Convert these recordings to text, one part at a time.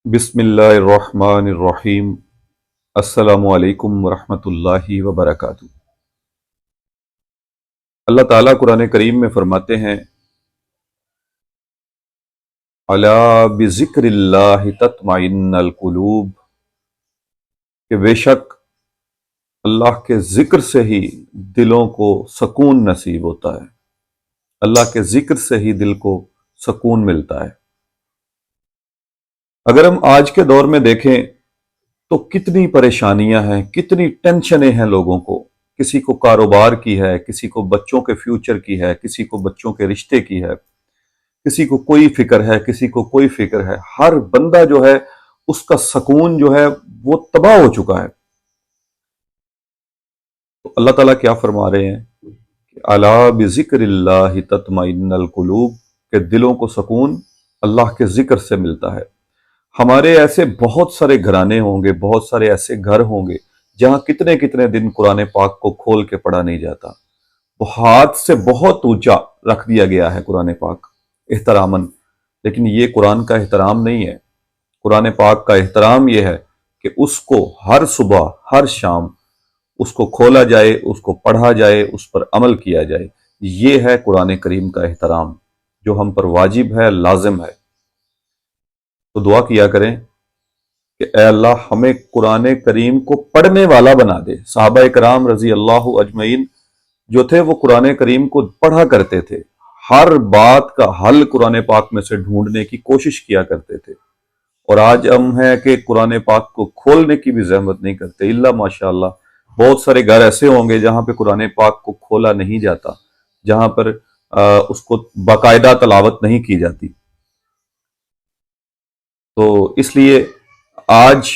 बिस्मिल्लाहिर्रहमानिर्रहीम। अस्सलामु अलैकुम वरहमतुल्लाहि वबरकातुहू। अल्लाह ताला कुरान करीम में फरमाते हैं, अला बिज़िक्रिल्लाहि तत्मइन्नुल कुलूब, कि बेशक अल्लाह के जिक्र से ही दिलों को सकून नसीब होता है। अल्लाह के जिक्र से ही दिल को सकून मिलता है। अगर हम आज के दौर में देखें तो कितनी परेशानियां हैं, कितनी टेंशनें हैं लोगों को। किसी को कारोबार की है, किसी को बच्चों के फ्यूचर की है, किसी को बच्चों के रिश्ते की है, किसी को कोई फिक्र है, किसी को कोई फिक्र है। हर बंदा जो है उसका सकून जो है वो तबाह हो चुका है। तो अल्लाह ताला क्या फरमा रहे हैं कि अला बिज़िक्रिल्लाहि तत्मइन्नुल कुलूब, के दिलों को सकून अल्लाह के जिक्र से मिलता है। हमारे ऐसे बहुत सारे घराने होंगे, बहुत सारे ऐसे घर होंगे जहां कितने कितने दिन कुरान पाक को खोल के पढ़ा नहीं जाता। वो हाथ से बहुत ऊंचा रख दिया गया है कुरान पाक एहतरामन, लेकिन ये कुरान का एहतराम नहीं है। कुरान पाक का एहतराम यह है कि उसको हर सुबह हर शाम उसको खोला जाए, उसको पढ़ा जाए, उस पर अमल किया जाए। ये है कुरान करीम का एहतराम जो हम पर वाजिब है, लाजिम है। तो दुआ किया करें कि ए अल्लाह हमें कुरान करीम को पढ़ने वाला बना दे। सहाबा इकराम रजी अल्लाह अजमईन जो थे वो कुरान करीम को पढ़ा करते थे, हर बात का हल कुरान पाक में से ढूंढने की कोशिश किया करते थे। और आज हम हैं कि कुरान पाक को खोलने की भी जहमत नहीं करते। इल्ला माशाअल्लाह बहुत सारे घर ऐसे होंगे जहां पे कुरान पाक को खोला नहीं जाता, जहां पर उसको बाकायदा तलावत नहीं की जाती। तो इसलिए आज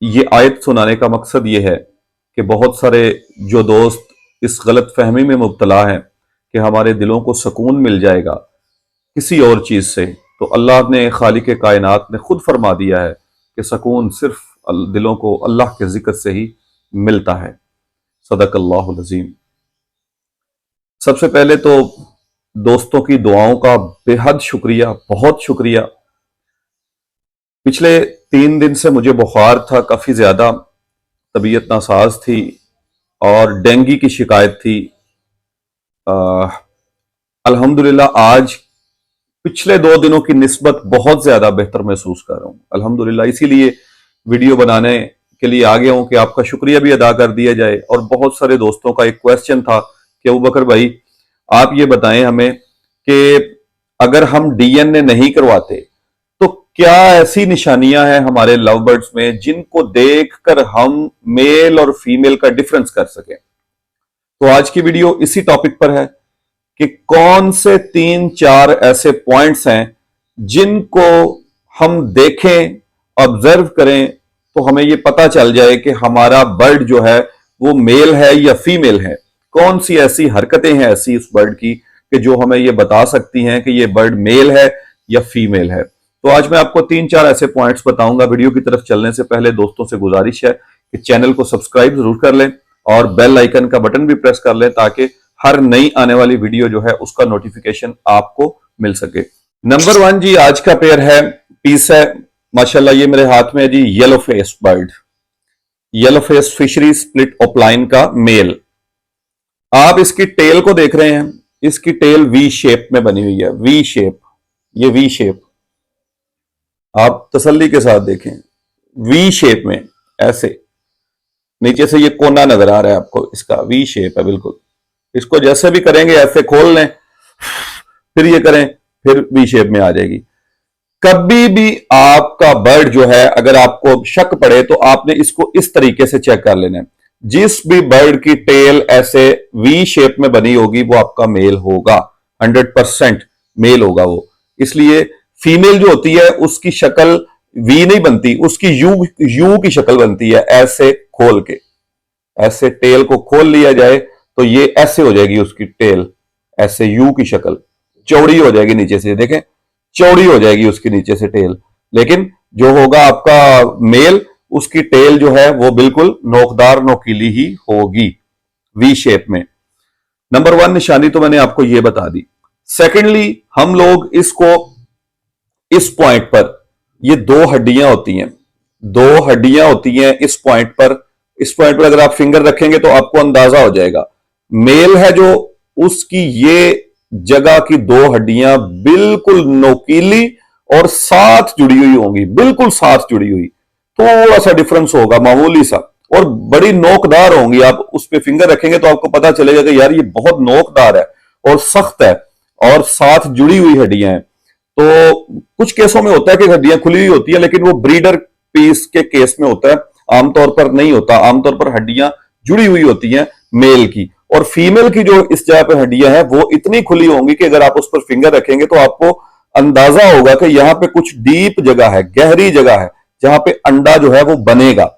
ये आयत सुनाने का मकसद ये है कि बहुत सारे जो दोस्त इस गलत फहमी में मुब्तला हैं कि हमारे दिलों को सुकून मिल जाएगा किसी और चीज से, तो अल्लाह ने खालिक कायनात ने खुद फरमा दिया है कि सुकून सिर्फ दिलों को अल्लाह के जिक्र से ही मिलता है। सदकल्लाहुल अज़ीम। सबसे पहले तो दोस्तों की दुआओं का बेहद शुक्रिया, बहुत शुक्रिया। पिछले 3 दिन से मुझे बुखार था, काफी ज्यादा तबीयत नासाज थी और डेंगू की शिकायत थी। अल्हम्दुलिल्लाह आज पिछले 2 दिनों की निस्बत बहुत ज्यादा बेहतर महसूस कर रहा हूँ अल्हम्दुलिल्लाह। इसीलिए वीडियो बनाने के लिए आ गया हूँ कि आपका शुक्रिया भी अदा कर दिया जाए। और बहुत सारे दोस्तों का एक क्वेश्चन था कि अबू बकर भाई आप ये बताएं हमें कि अगर हम डीएनए नहीं करवाते तो क्या ऐसी निशानियां हैं हमारे लव बर्ड्स में जिनको देखकर हम मेल और फीमेल का डिफरेंस कर सकें। तो आज की वीडियो इसी टॉपिक पर है कि कौन से 3-4 ऐसे पॉइंट्स हैं जिनको हम देखें, ऑब्जर्व करें तो हमें यह पता चल जाए कि हमारा बर्ड जो है वो मेल है या फीमेल है। कौन सी ऐसी हरकतें हैं ऐसी उस बर्ड की कि जो हमें यह बता सकती हैं कि यह बर्ड मेल है या फीमेल है। तो आज मैं आपको 3-4 ऐसे पॉइंट्स बताऊंगा। वीडियो की तरफ चलने से पहले दोस्तों से गुजारिश है कि चैनल को सब्सक्राइब जरूर कर लें और बेल आइकन का बटन भी प्रेस कर लें ताकि हर नई आने वाली वीडियो जो है उसका नोटिफिकेशन आपको मिल सके। नंबर 1 जी, आज का पेयर है, पीस है माशाल्लाह, ये मेरे हाथ में है जी, yellow face bird, yellow face fischeri split opaline का मेल। आप इसकी टेल को देख रहे हैं, इसकी टेल वी शेप में बनी हुई है, वी शेप, ये वी शेप आप तसल्ली के साथ देखें, वी शेप में ऐसे नीचे से ये कोना नजर आ रहा है आपको, इसका वी शेप है बिल्कुल। इसको जैसे भी करेंगे ऐसे खोल लें, फिर ये करें, फिर वी शेप में आ जाएगी। कभी भी आपका बर्ड जो है अगर आपको शक पड़े तो आपने इसको इस तरीके से चेक कर लेना है। जिस भी बर्ड की टेल ऐसे वी शेप में बनी होगी वो आपका मेल होगा, 100% मेल होगा वो। इसलिए फीमेल जो होती है उसकी शक्ल वी नहीं बनती, उसकी यू यू की शक्ल बनती है। ऐसे खोल के, ऐसे टेल को खोल लिया जाए तो ये ऐसे हो जाएगी उसकी टेल, ऐसे यू की शक्ल, चौड़ी हो जाएगी नीचे से, देखें चौड़ी हो जाएगी उसकी नीचे से टेल। लेकिन जो होगा आपका मेल, उसकी टेल जो है वो बिल्कुल नोकदार नोकीली ही होगी, वी शेप में। नंबर 1 निशानी तो मैंने आपको ये बता दी। सेकेंडली हम लोग इसको इस पॉइंट पर ये दो हड्डियां होती हैं, दो हड्डियां होती हैं इस पॉइंट पर। इस पॉइंट पर अगर आप फिंगर रखेंगे तो आपको अंदाजा हो जाएगा। मेल है जो, उसकी ये जगह की दो हड्डियां बिल्कुल नोकीली और साथ जुड़ी हुई होंगी, बिल्कुल साथ जुड़ी हुई। थोड़ा सा डिफरेंस होगा, मामूली सा, और बड़ी नोकदार होंगी। आप उस पर फिंगर रखेंगे तो आपको पता चलेगा कि यार ये बहुत नोकदार है और सख्त है और साथ जुड़ी हुई हड्डियां हैं। तो कुछ केसों में होता है कि हड्डियां खुली हुई होती है, लेकिन वो ब्रीडर पीस के केस में होता है, आमतौर पर नहीं होता। आमतौर पर हड्डियां जुड़ी हुई होती हैं मेल की, और फीमेल की जो इस जगह पर हड्डियां हैं वो इतनी खुली होंगी कि अगर आप उस पर फिंगर रखेंगे तो आपको अंदाजा होगा कि यहां पे कुछ डीप जगह है, गहरी जगह है, जहां पे अंडा जो है वो बनेगा।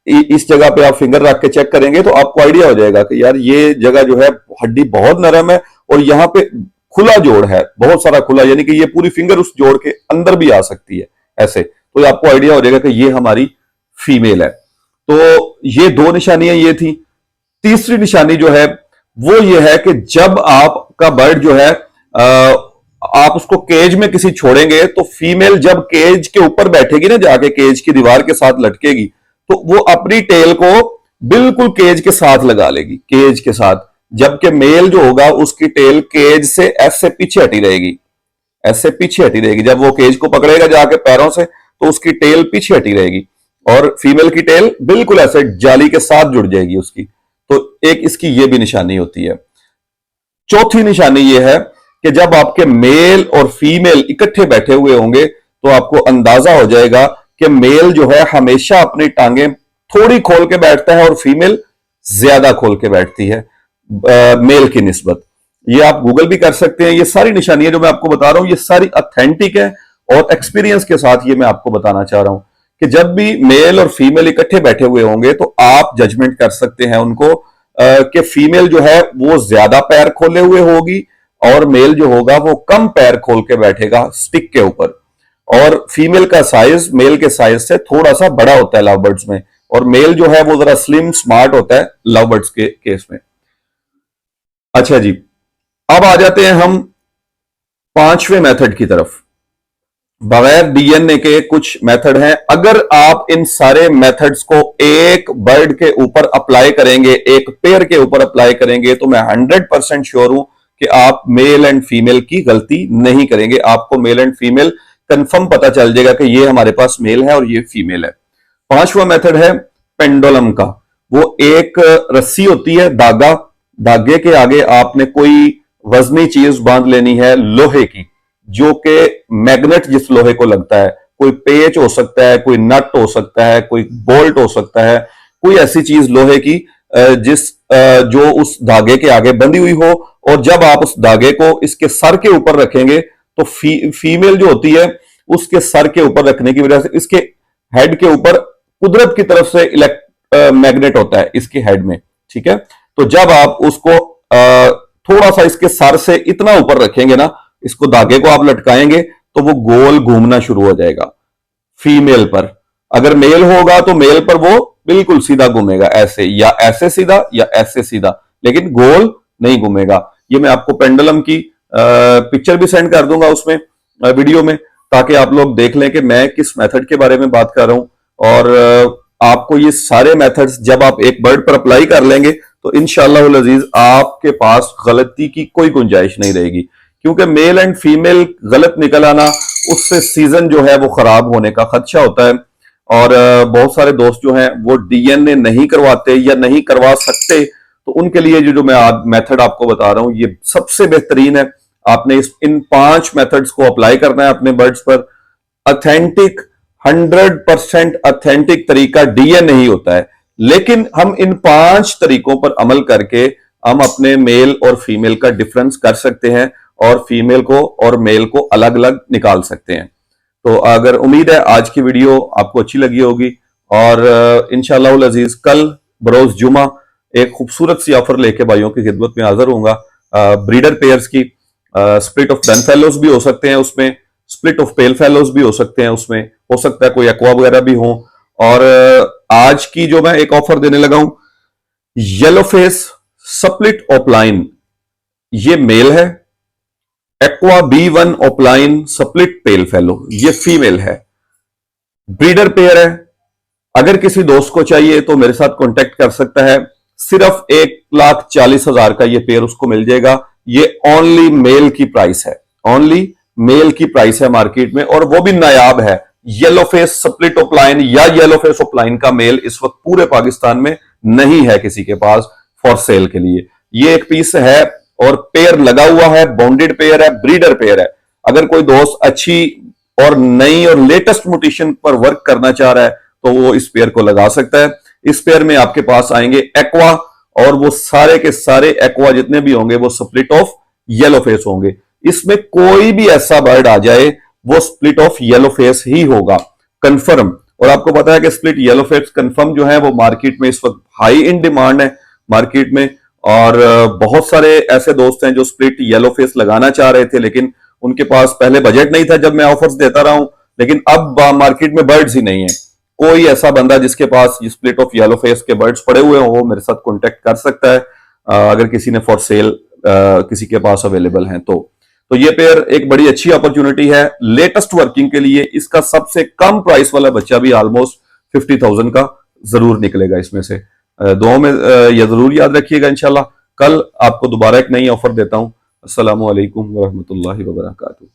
इस जगह पे आप फिंगर रख के चेक करेंगे तो आपको आइडिया हो जाएगा कि यार ये जगह जो है हड्डी बहुत नरम है, और यहाँ पे खुला जोड़ है, बहुत सारा खुला, यानी कि ये पूरी फिंगर उस जोड़ के अंदर भी आ सकती है ऐसे। तो आपको आइडिया हो जाएगा कि ये हमारी फीमेल है। तो ये दो निशानियां ये थी। तीसरी निशानी जो है वो ये है कि जब आपका बर्ड जो है आप उसको केज में किसी छोड़ेंगे तो फीमेल जब केज के ऊपर बैठेगी ना, जाके केज की दीवार के साथ लटकेगी, तो वो अपनी टेल को बिल्कुल केज के साथ लगा लेगी, केज के साथ। जबकि मेल जो होगा उसकी टेल केज से ऐसे पीछे हटी रहेगी, ऐसे पीछे हटी रहेगी। जब वो केज को पकड़ेगा जाके पैरों से तो उसकी टेल पीछे हटी रहेगी, और फीमेल की टेल बिल्कुल ऐसे जाली के साथ जुड़ जाएगी उसकी। तो एक इसकी ये भी निशानी होती है। चौथी निशानी ये है कि जब आपके मेल और फीमेल इकट्ठे बैठे हुए होंगे तो आपको अंदाजा हो जाएगा कि मेल जो है हमेशा अपनी टांगें थोड़ी खोल के बैठता है और फीमेल ज्यादा खोल के बैठती है मेल की निस्बत। ये आप गूगल भी कर सकते हैं। ये सारी निशानियां जो मैं आपको बता रहा हूं ये सारी ऑथेंटिक है, और एक्सपीरियंस के साथ ये मैं आपको बताना चाह रहा हूं कि जब भी मेल और फीमेल इकट्ठे बैठे हुए होंगे तो आप जजमेंट कर सकते हैं उनको कि फीमेल जो है वो ज्यादा पैर खोले हुए होगी, और मेल जो होगा वो कम पैर खोल के बैठेगा स्टिक के ऊपर। और फीमेल का साइज मेल के साइज से थोड़ा सा बड़ा होता है लव बर्ड्स में, और मेल जो है वो जरा स्लिम स्मार्ट होता है लव बर्ड्स के केस में। अच्छा जी, अब आ जाते हैं हम पांचवें मेथड की तरफ। बगैर डीएनए के कुछ मेथड हैं। अगर आप इन सारे मेथड्स को एक बर्ड के ऊपर अप्लाई करेंगे, एक पेयर के ऊपर अप्लाई करेंगे, तो मैं 100% श्योर हूं कि आप मेल एंड फीमेल की गलती नहीं करेंगे। आपको मेल एंड फीमेल कंफर्म पता चल जाएगा कि ये हमारे पास मेल है और ये फीमेल है। पांचवा मेथड है पेंडुलम का। वो एक रस्सी होती है, धागा, धागे के आगे आपने कोई वजनी चीज बांध लेनी है लोहे की, जो कि मैग्नेट जिस लोहे को लगता है, कोई पेच हो सकता है, कोई नट हो सकता है, कोई बोल्ट हो सकता है, कोई ऐसी चीज लोहे की जो उस धागे के आगे बंधी हुई हो। और जब आप उस धागे को इसके सर के ऊपर रखेंगे तो फीमेल जो होती है उसके सर के ऊपर रखने की वजह से इसके हेड के ऊपर कुदरत की तरफ से मैग्नेट होता है इसके हेड में, ठीक है। तो जब आप उसको थोड़ा सा इसके सर से इतना ऊपर रखेंगे ना, इसको धागे को आप लटकाएंगे तो वो गोल घूमना शुरू हो जाएगा फीमेल पर। अगर मेल होगा तो मेल पर वो बिल्कुल सीधा घूमेगा, ऐसे या ऐसे सीधा या ऐसे सीधा, लेकिन गोल नहीं घूमेगा। ये मैं आपको पेंडुलम की पिक्चर भी सेंड कर दूंगा उसमें वीडियो में, ताकि आप लोग देख लें कि मैं किस मेथड के बारे में बात कर रहा हूं। और आपको ये सारे मेथड्स जब आप एक बर्ड पर अप्लाई कर लेंगे तो इंशाअल्लाह अजीज आपके पास गलती की कोई गुंजाइश नहीं रहेगी, क्योंकि मेल एंड फीमेल गलत निकल आना, उससे सीजन जो है वो खराब होने का खदशा होता है। और बहुत सारे दोस्त जो हैं वो डीएनए नहीं करवाते या नहीं करवा सकते, तो उनके लिए जो मैं आज मेथड आपको बता रहा हूं ये सबसे बेहतरीन है। आपने इन 5 मेथड्स को अप्लाई करना है अपने बर्ड्स पर। ऑथेंटिक 100% ऑथेंटिक तरीका डीएनए ही होता है, लेकिन हम इन 5 तरीकों पर अमल करके हम अपने मेल और फीमेल का डिफरेंस कर सकते हैं, और फीमेल को और मेल को अलग अलग निकाल सकते हैं। तो अगर उम्मीद है आज की वीडियो आपको अच्छी लगी होगी, और इंशाअल्लाह अजीज कल बरोज जुमा एक खूबसूरत सी ऑफर लेके भाइयों की खिदमत में हाजिर होऊंगा। ब्रीडर पेयर्स की स्प्लिट ऑफ डन फेलोज भी हो सकते हैं उसमें, स्प्लिट ऑफ पेल फेलोज भी हो सकते हैं उसमें, हो सकता है कोई एक्वा वगैरह भी हो। और आज की जो मैं एक ऑफर देने लगा हूं, येलो फेस स्प्लिट ऑपलाइन, ये मेल है एक्वा B1 ओपलाइन स्प्लिट पेल फेलो, ये फीमेल है, ब्रीडर पेयर है। अगर किसी दोस्त को चाहिए तो मेरे साथ कांटेक्ट कर सकता है। सिर्फ 1,40,000 का ये पेयर उसको मिल जाएगा। ये ओनली मेल की प्राइस है, ओनली मेल की प्राइस है मार्केट में, और वो भी नायाब है। येलो फेस स्प्लिट ओपलाइन या येलो फेस ओपलाइन का मेल इस वक्त पूरे पाकिस्तान में नहीं है किसी के पास फॉर सेल के लिए। ये एक पीस है और पेयर लगा हुआ है, बॉन्डेड पेयर है, ब्रीडर पेयर है। अगर कोई दोस्त अच्छी और नई और लेटेस्ट म्यूटेशन पर वर्क करना चाह रहा है तो वो इस पेयर को लगा सकता है। इस पेयर में आपके पास आएंगे एक्वा, और वो सारे के सारे एक्वा जितने भी होंगे वो स्प्लिट ऑफ येलो फेस होंगे। इसमें कोई भी ऐसा बर्ड आ जाए वो स्प्लिट ऑफ येलो फेस ही होगा कंफर्म। और आपको पता है कि स्प्लिट येलो फेस कंफर्म जो है वो मार्केट में इस वक्त हाई इन डिमांड है मार्केट में। और बहुत सारे ऐसे दोस्त हैं जो स्प्लिट येलो फेस लगाना चाह रहे थे, लेकिन उनके पास पहले बजट नहीं था जब मैं ऑफर्स देता रहा हूं, लेकिन अब मार्केट में बर्ड्स ही नहीं है। कोई ऐसा बंदा जिसके पास स्प्लिट ऑफ येलो फेस के बर्ड्स पड़े हुए हो वो मेरे साथ कांटेक्ट कर सकता है, अगर किसी ने फॉर सेल किसी के पास अवेलेबल हैं तो ये पेयर एक बड़ी अच्छी अपॉर्चुनिटी है लेटेस्ट वर्किंग के लिए। इसका सबसे कम प्राइस वाला बच्चा भी ऑलमोस्ट 50,000 का जरूर निकलेगा इसमें से। दुआओं में यह जरूर याद रखिएगा। इंशाल्लाह कल आपको दोबारा एक नई ऑफर देता हूं। अस्सलामु अलैकुम वरहमतुल्लाहि वबरकातुहू।